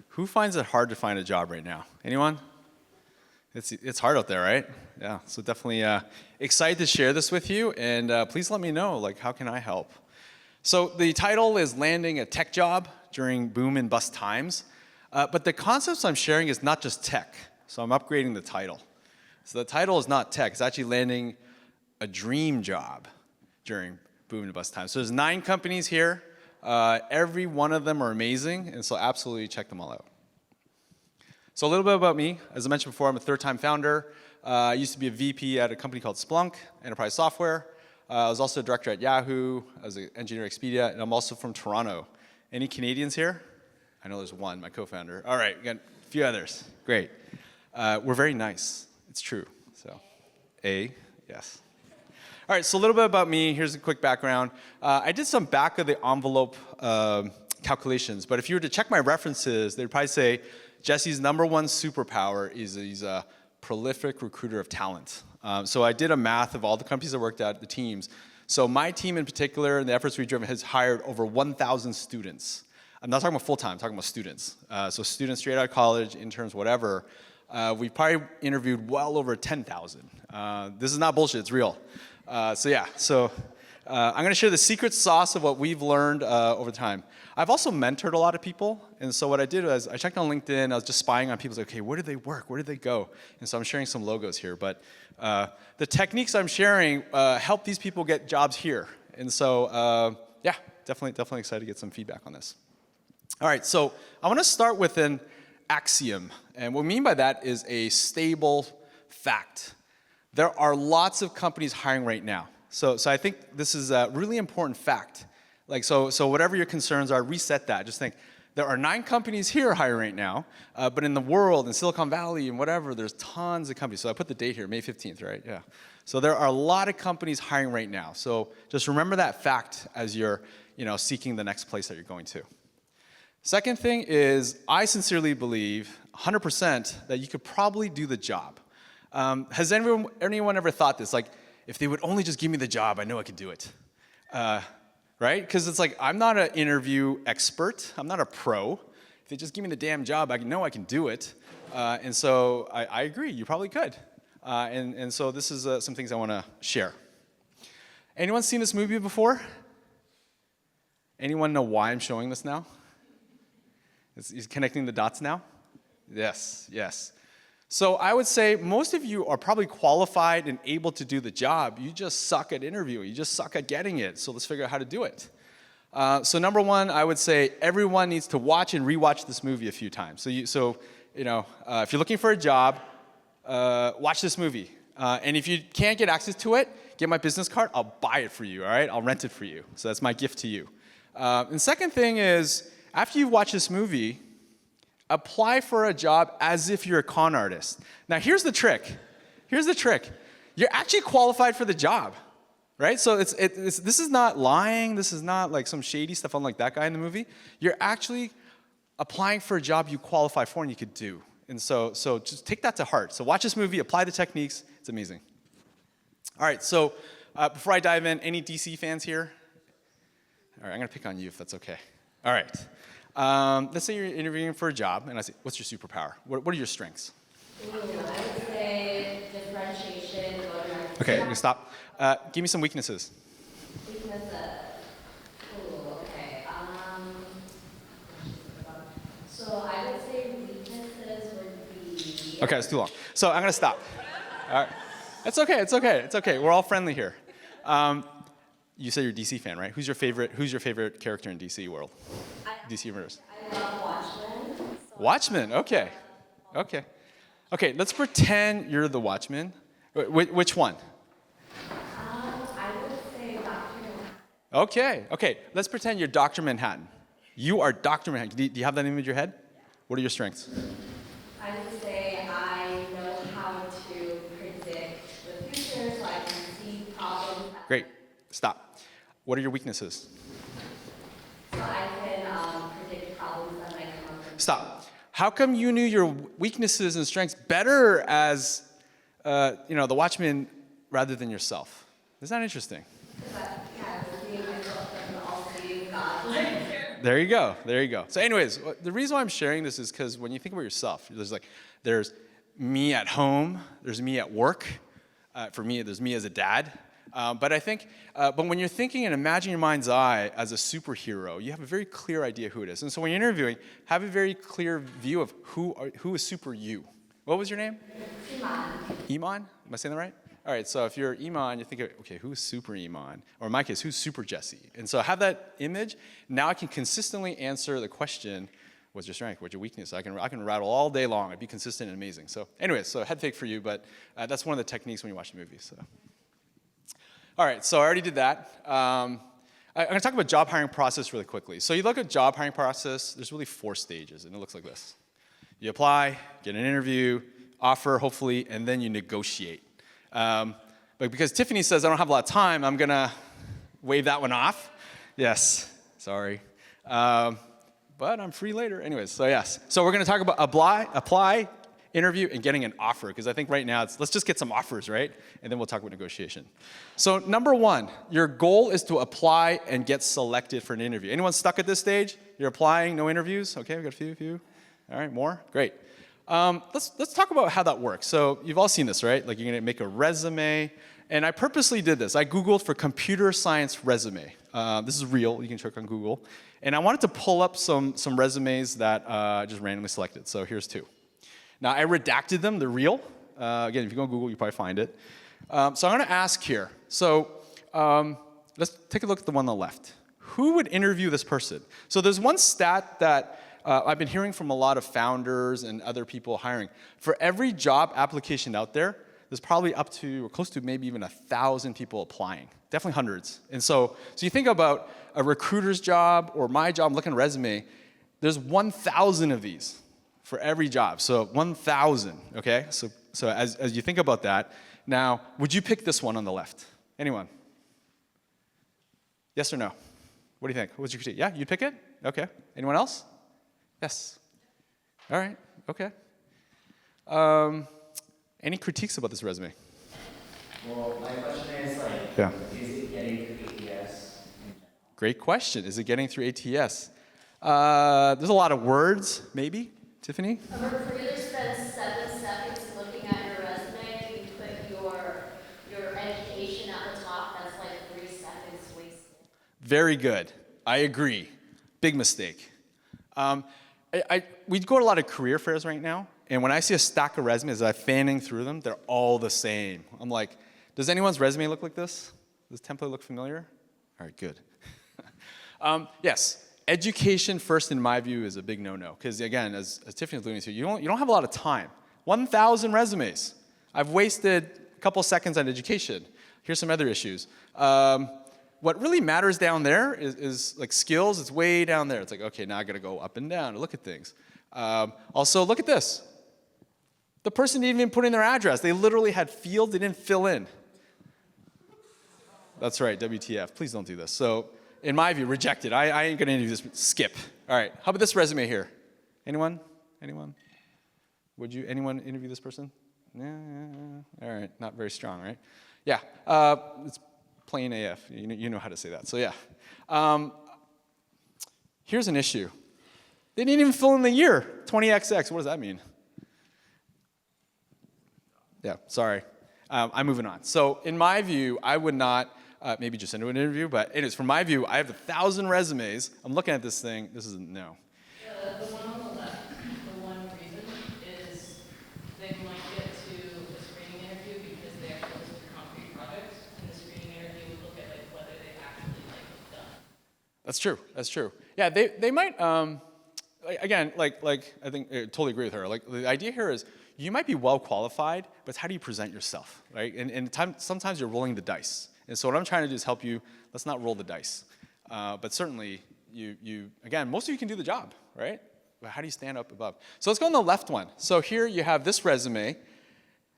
Who finds it hard to find a job right now? Anyone? It's hard out there, right? Yeah, so definitely excited to share this with you, and please let me know, like, how can I help? So the title is Landing a Tech Job During Boom and Bust Times, but the concepts I'm sharing is not just tech, so I'm upgrading the title. So the title is not tech, it's actually landing a dream job during boom and bust times. So there's 9 companies here. Every one of them are amazing, and so absolutely check them all out. So a little bit about me. As I mentioned before, I'm a third-time founder. I used to be a VP at a company called Splunk, Enterprise Software. I was also a director at Yahoo. I was an engineer at Expedia, and I'm also from Toronto. Any Canadians here? I know there's one, my co-founder. All right, we got a few others. Great. We're very nice. It's true. So, A, yes. All right, so a little bit about me. Here's a quick background. I did some back of the envelope calculations, but if you were to check my references, they'd probably say Jesse's #1 superpower is he's a prolific recruiter of talent. So I did a math of all the companies I worked at, the teams. So my team in particular, and the efforts we've driven, has hired over 1,000 students. I'm not talking about full-time, I'm talking about students. So students straight out of college, interns, whatever. We probably interviewed well over 10,000. This is not bullshit, it's real. I'm gonna share the secret sauce of what we've learned over time. I've also mentored a lot of people, and so what I did was I checked on LinkedIn, I was just spying on people, like, okay, where did they work, where did they go? And so I'm sharing some logos here, but the techniques I'm sharing help these people get jobs here. And so, yeah, definitely excited to get some feedback on this. All right, so I wanna start with an axiom, and what we mean by that is a stable fact. There are lots of companies hiring right now. So I think this is a really important fact. Like, so whatever your concerns are, reset that. Just think, there are 9 companies here hiring right now, but in the world, in Silicon Valley and whatever, there's tons of companies. So I put the date here, May 15th, right? Yeah. So there are a lot of companies hiring right now. So just remember that fact as you're, seeking the next place that you're going to. Second thing is, I sincerely believe 100% that you could probably do the job. Has anyone ever thought this? Like, if they would only just give me the job, I know I could do it. Right? Because it's like, I'm not an interview expert. I'm not a pro. If they just give me the damn job, I know I can do it. And so I agree, you probably could. And so this is some things I want to share. Anyone seen this movie before? Anyone know why I'm showing this now? Is connecting the dots now? Yes. So I would say most of you are probably qualified and able to do the job. You just suck at interviewing. You just suck at getting it. So let's figure out how to do it. So number one, I would say everyone needs to watch and rewatch this movie a few times. If you're looking for a job, watch this movie. And if you can't get access to it, get my business card. I'll buy it for you. All right? I'll rent it for you. So that's my gift to you. And second thing is, after you watch this movie, apply for a job as if you're a con artist. Now, here's the trick. You're actually qualified for the job, right? So this is not lying. This is not like some shady stuff unlike that guy in the movie. You're actually applying for a job you qualify for and you could do. And so just take that to heart. So watch this movie, apply the techniques. It's amazing. All right, so before I dive in, any DC fans here? All right, I'm going to pick on you if that's okay. All right. Let's say you're interviewing for a job, and I say, what's your superpower? What are your strengths? I would say differentiation, go-to-market. Okay, I'm going to stop. Give me some weaknesses. Weaknesses. Okay. So I would say weaknesses would be... Okay, it's too long. So I'm going to stop. All right. It's okay. We're all friendly here. You say you're a DC fan, right? Who's your favorite character in DC world? DC universe. I love Watchmen. Watchmen, okay. Okay, let's pretend you're the Watchman. Which one? I would say Dr. Manhattan. Okay, let's pretend you're Dr. Manhattan. You are Dr. Manhattan. Do you have that image in your head? What are your strengths? I would say I know how to predict the future so I can see problems. Great, stop. What are your weaknesses? So I can predict problems that might come up. Stop. How come you knew your weaknesses and strengths better as, the Watchman rather than yourself? Isn't that interesting? But, yeah, seeing myself as an all-seeing God. There you go. There you go. So anyways, the reason why I'm sharing this is because when you think about yourself, there's me at home, there's me at work. For me, there's me as a dad. But when you're thinking and imagine your mind's eye as a superhero, you have a very clear idea who it is. And so when you're interviewing, have a very clear view of who is super you. What was your name? Iman. Iman? Am I saying that right? All right, so if you're Iman, you think, okay, who's super Iman? Or in my case, who's super Jesse? And so have that image. Now I can consistently answer the question, what's your strength? What's your weakness? I can rattle all day long. I'd be consistent and amazing. So anyways, so head fake for you, but that's one of the techniques when you watch the movie. So. All right, so I already did that. I'm going to talk about job hiring process really quickly. So you look at job hiring process, there's really 4 stages, and it looks like this. You apply, get an interview, offer, hopefully, and then you negotiate. But because Tiffany says I don't have a lot of time, I'm going to wave that one off. Yes, sorry. But I'm free later. Anyways, so yes. So we're going to talk about apply, interview, and getting an offer, because I think right now let's just get some offers, right? And then we'll talk about negotiation. So number 1, your goal is to apply and get selected for an interview. Anyone stuck at this stage? You're applying, no interviews? Okay, we got a few. All right, more? Great. Let's talk about how that works. So you've all seen this, right? Like you're going to make a resume. And I purposely did this. I Googled for computer science resume. This is real. You can check on Google. And I wanted to pull up some resumes that I just randomly selected. So here's 2. Now, I redacted them. They're real. Again, if you go on Google, you probably find it. So I'm going to ask here. So let's take a look at the one on the left. Who would interview this person? So there's one stat that I've been hearing from a lot of founders and other people hiring. For every job application out there, there's probably up to or close to maybe even 1,000 people applying. Definitely hundreds. And so you think about a recruiter's job or my job, looking at a resume, there's 1,000 of these for every job. So 1,000, okay? So as you think about that, now, would you pick this one on the left? Anyone? Yes or no? What do you think? What's your critique? Yeah, you'd pick it? Okay. Anyone else? Yes. All right. Okay. Any critiques about this resume? Well, my question is is it getting through ATS? Great question. Is it getting through ATS? There's a lot of words, maybe. Tiffany? A recruiter spends 7 seconds looking at your resume. You put your education at the top. That's like 3 seconds wasted. Very good. I agree. Big mistake. We go to a lot of career fairs right now, and when I see a stack of resumes, I'm fanning through them, they're all the same. I'm like, does anyone's resume look like this? Does the template look familiar? All right, good. Yes, education first, in my view, is a big no-no, because again, as Tiffany was alluding to, you don't have a lot of time. 1,000 resumes. I've wasted a couple seconds on education. Here's some other issues. What really matters down there is like skills. It's way down there. It's like, okay, now I got to go up and down to look at things. Also, look at this. The person didn't even put in their address. They literally had fields they didn't fill in. That's right, WTF. Please don't do this. So, in my view, rejected. I ain't going to interview this. Skip. All right, how about this resume here? Anyone? Would anyone interview this person? Yeah. All right, not very strong, right? Yeah, it's plain AF. You know how to say that. So yeah. Here's an issue. They didn't even fill in the year. 20XX. What does that mean? Yeah, sorry. I'm moving on. So in my view, I would not maybe just into an interview, but anyways, from my view, I have 1,000 resumes. I'm looking at this thing. This is a no. The one on the left, the one reason is they might get to a screening interview because they actually list a concrete project, and the screening interview would look at whether they actually done. That's true. Yeah, they might. Again, like I think I totally agree with her. Like the idea here is you might be well qualified, but it's how do you present yourself, right? And sometimes you're rolling the dice. And so what I'm trying to do is help you. Let's not roll the dice. But certainly, you again, most of you can do the job, right? But how do you stand up above? So let's go on the left one. So here you have this resume.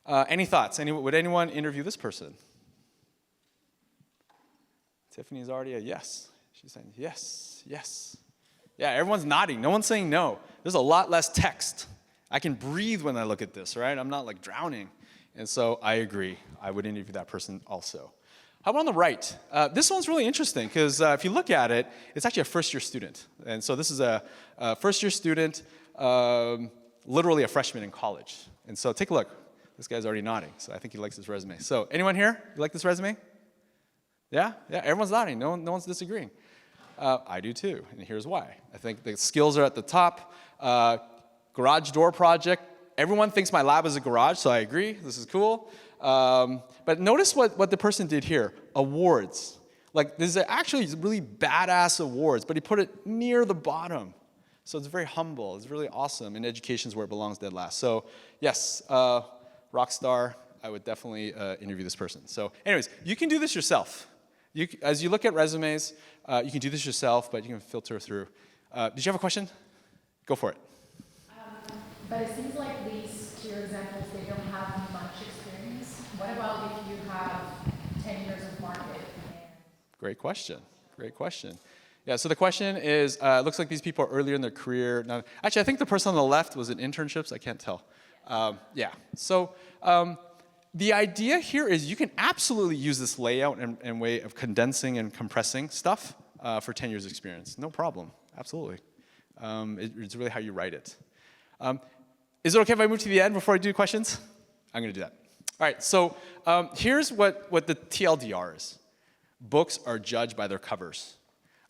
Any thoughts? Would anyone interview this person? Tiffany's already a yes. She's saying yes. Yeah, everyone's nodding. No one's saying no. There's a lot less text. I can breathe when I look at this, right? I'm not like drowning. And so I agree. I would interview that person also. How about on the right? This one's really interesting because if you look at it, it's actually a first-year student. And so this is a first-year student, literally a freshman in college. And so take a look. This guy's already nodding, so I think he likes his resume. So anyone here, you like this resume? Yeah? Yeah, everyone's nodding. No one's disagreeing. I do too, and here's why. I think the skills are at the top. Garage door project. Everyone thinks my lab is a garage, so I agree. This is cool. But notice what the person did here. Awards. Like, these are actually really badass awards, but he put it near the bottom. So it's very humble. It's really awesome, and education's where it belongs dead last. So yes, rock star, I would definitely interview this person. So anyways, you can do this yourself. As you look at resumes, you can do this yourself, but you can filter through. Did you have a question? Go for it. But it seems like these two examples, they don't have much experience. What about if you have 10 years of market? Great question. Great question. Yeah, so the question is, it looks like these people are earlier in their career. Now, actually, I think the person on the left was in internships. I can't tell. Yeah, so the idea here is you can absolutely use this layout and way of condensing and compressing stuff for 10 years experience. No problem, absolutely. It's really how you write it. Is it okay if I move to the end before I do questions? I'm gonna do that. All right, so here's what the TLDR is. Books are judged by their covers.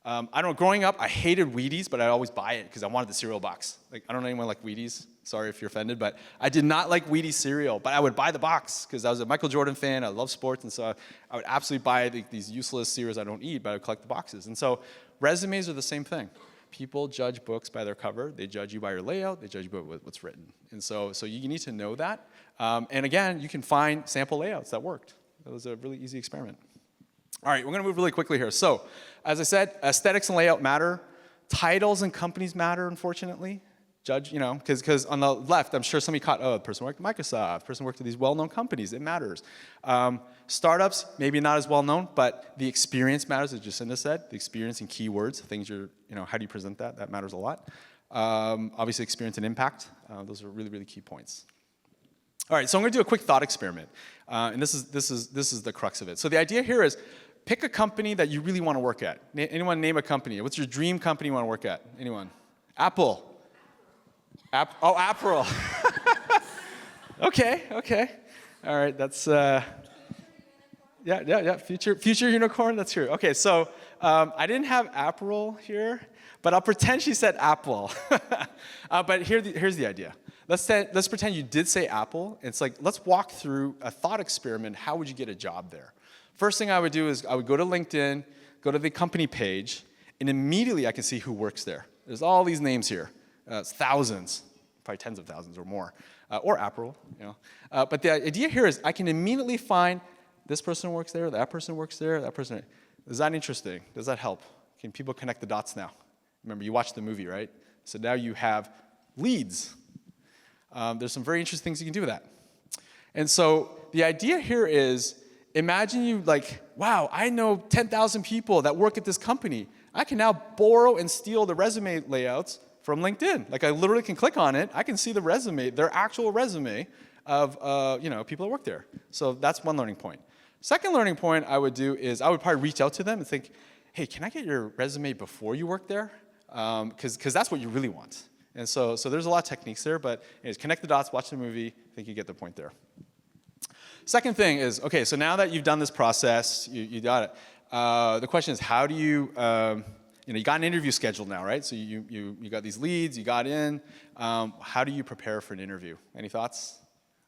I don't know, growing up, I hated Wheaties, but I'd always buy it because I wanted the cereal box. Like, I don't know anyone like Wheaties. Sorry if you're offended, but I did not like Wheaties cereal, but I would buy the box because I was a Michael Jordan fan, I love sports, and so I would absolutely buy these useless cereals I don't eat, but I would collect the boxes. And so resumes are the same thing. People judge books by their cover. They judge you by your layout. They judge you by what's written. And so you need to know that. And again, you can find sample layouts that worked. It was a really easy experiment. All right, we're going to move really quickly here. So, as I said, aesthetics and layout matter. Titles and companies matter, unfortunately. Judge, because on the left, I'm sure somebody caught, the person worked at Microsoft, person worked at these well-known companies. It matters. Startups, maybe not as well-known, but the experience matters, as Jacinda said. The experience and keywords, things how do you present that? That matters a lot. Obviously, experience and impact. Those are really, really key points. All right, so I'm going to do a quick thought experiment, and this is the crux of it. So the idea here is pick a company that you really want to work at. Anyone name a company? What's your dream company you want to work at? Anyone? Apple. Apple. Okay. All right, that's yeah. Future unicorn. That's true. Okay, so I didn't have April here, but I'll pretend she said Apple. But here's the idea. Let's pretend you did say Apple. It's like, let's walk through a thought experiment. How would you get a job there? First thing I would do is I would go to LinkedIn, go to the company page, and immediately I can see who works there. There's all these names here. It's thousands, probably tens of thousands or more, or April. But the idea here is I can immediately find this person works there, that person works there, that person. Is that interesting? Does that help? Can people connect the dots now? Remember, you watched the movie, right? So now you have leads. There's some very interesting things you can do with that. And so the idea here is, imagine you wow, I know 10,000 people that work at this company. I can now borrow and steal the resume layouts from LinkedIn. Like, I literally can click on it. I can see the resume, their actual resume of people that work there. So that's one learning point. Second learning point I would do is I would probably reach out to them and think, hey, can I get your resume before you work there? Because that's what you really want. And so there's a lot of techniques there, but anyways, connect the dots, watch the movie. I think you get the point there. Second thing is, okay, so now that you've done this process, you got it. The question is, how do you, you got an interview scheduled now, right? So you got these leads, you got in. How do you prepare for an interview? Any thoughts?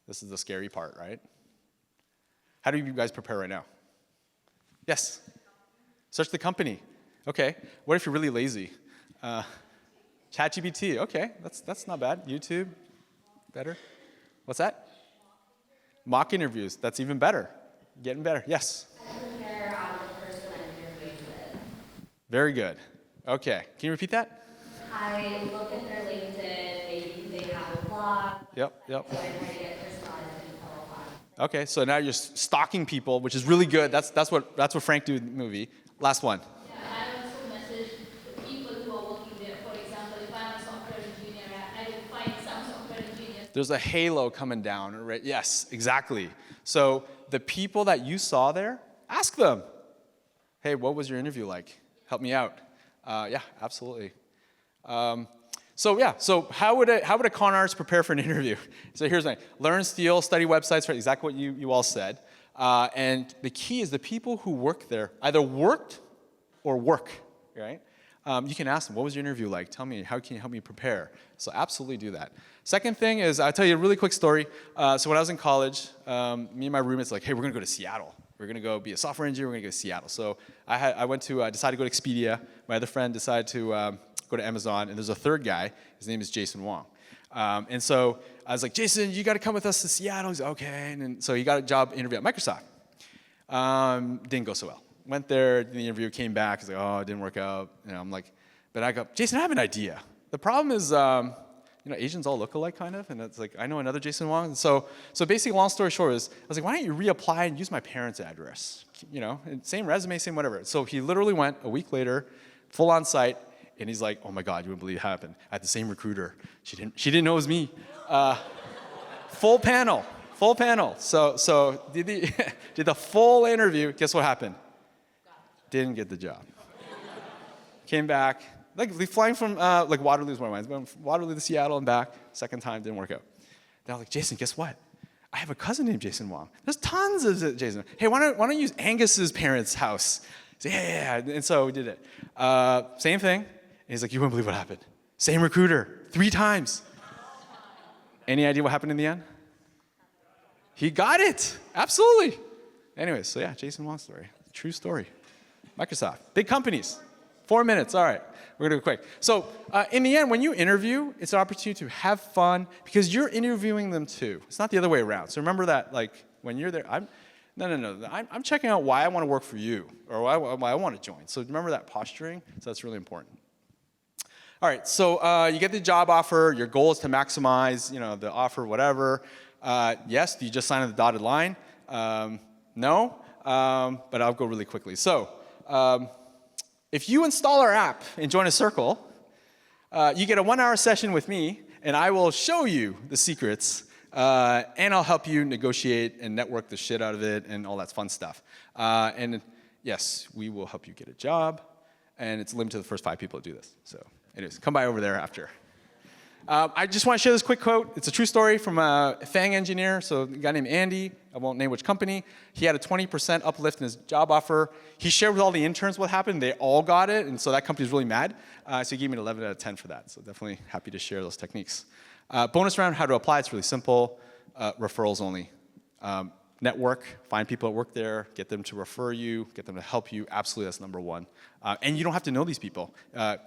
This is the scary part, right? How do you guys prepare right now? Yes? Search the company. Okay. What if you're really lazy? ChatGPT. Okay, that's not bad. YouTube, better. What's that? Mock interviews. That's even better. Getting better. Yes? I prepare on the person I'm interviewing with. Very good. Okay. Can you repeat that? I look at their LinkedIn, maybe they have a blog. Yep. So I try to get personalized info on. Okay, so now you're stalking people, which is really good. That's what Frank did in the movie. Last one. Yeah, I also message the people who are working there. For example, if I'm a software engineer, I will find some software engineers. There's a halo coming down, right? Yes, exactly. So the people that you saw there, Ask them, hey, what was your interview like? Help me out. Yeah, absolutely. So how would a con artist prepare for an interview? So here's my, learn, steal, study websites, right? Exactly what you all said. And the key is the people who work there either worked or work, right? You can ask them, what was your interview like? Tell me, how can you help me prepare? So absolutely do that. Second thing is, I'll tell you a really quick story. So when I was in college, me and my roommates were like, hey, we're gonna go to Seattle. We're gonna go be a software engineer, we're gonna go to Seattle. So I decided to go to Expedia. My other friend decided to go to Amazon, and there's a third guy, his name is Jason Wong. And so I was like, Jason, you gotta come with us to Seattle. He's like, okay, and then, so he got a job interview at Microsoft. Didn't go so well. Went there, did the interview, came back, he's like, oh, it didn't work out. I'm like, but I go, Jason, I have an idea. The problem is, Asians all look alike, kind of, and it's like, I know another Jason Wong. And so basically, long story short is, I was like, why don't you reapply and use my parents' address? Same resume, same whatever. So he literally went a week later, full on site, and he's like, oh my God, you wouldn't believe it happened. I had the same recruiter. She didn't know it was me. Full panel. So did the full interview. Guess what happened? Didn't get the job. Came back. Like flying from Waterloo's one of mine. Went from Waterloo to Seattle and back. Second time didn't work out. Then I was like, Jason, guess what? I have a cousin named Jason Wong. There's tons of Jason. Hey, why don't you use Angus's parents' house? I said, yeah. And so we did it. Same thing. And he's like, you wouldn't believe what happened. Same recruiter, 3 times. Any idea what happened in the end? He got it. Absolutely. Anyways, so yeah, Jason Wong story. True story. Microsoft. Big companies. 4 minutes. All right. We're going to go quick. So in the end, when you interview, it's an opportunity to have fun because you're interviewing them too. It's not the other way around. So remember that, like, when you're there, I'm checking out why I want to work for you or why I want to join. So remember that posturing. So that's really important. All right. So you get the job offer. Your goal is to maximize, the offer, whatever. Yes. Do you just sign on the dotted line? No. But I'll go really quickly. So if you install our app and join a circle, you get a 1-hour session with me, and I will show you the secrets, and I'll help you negotiate and network the shit out of it and all that fun stuff. And yes, we will help you get a job, and it's limited to the first 5 people to do this. So anyways, come by over there after. I just want to share this quick quote. It's a true story from a FANG engineer, so a guy named Andy. I won't name which company. He had a 20% uplift in his job offer. He shared with all the interns what happened. They all got it, and so that company was really mad. So he gave me an 11 out of 10 for that. So definitely happy to share those techniques. Bonus round, how to apply. It's really simple. Referrals only. Network, find people that work there, get them to refer you, get them to help you. Absolutely, that's number 1. And you don't have to know these people.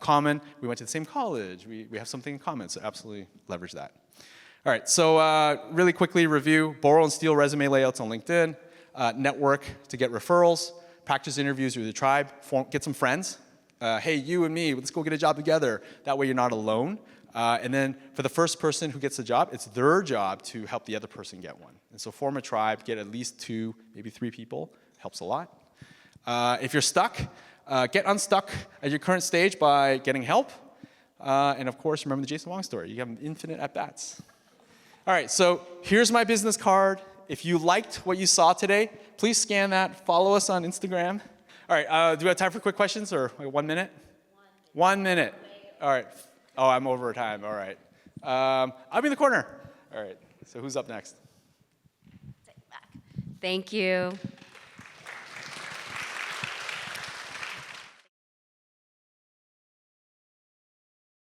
Common, we went to the same college. We have something in common, so absolutely leverage that. All right, so really quickly review, borrow and steal resume layouts on LinkedIn, network to get referrals, practice interviews with your tribe, get some friends. Hey, you and me, let's go get a job together. That way you're not alone. And then for the first person who gets the job, it's their job to help the other person get one. And so form a tribe, get at least 2, maybe 3 people. Helps a lot. If you're stuck, get unstuck at your current stage by getting help. And of course, remember the Jason Wong story. You have infinite at-bats. All right, so here's my business card. If you liked what you saw today, please scan that. Follow us on Instagram. All right, do we have time for quick questions or 1 minute? 1 minute. All right. Oh, I'm over time. All right. I'll be in the corner. All right. So who's up next? Thank you.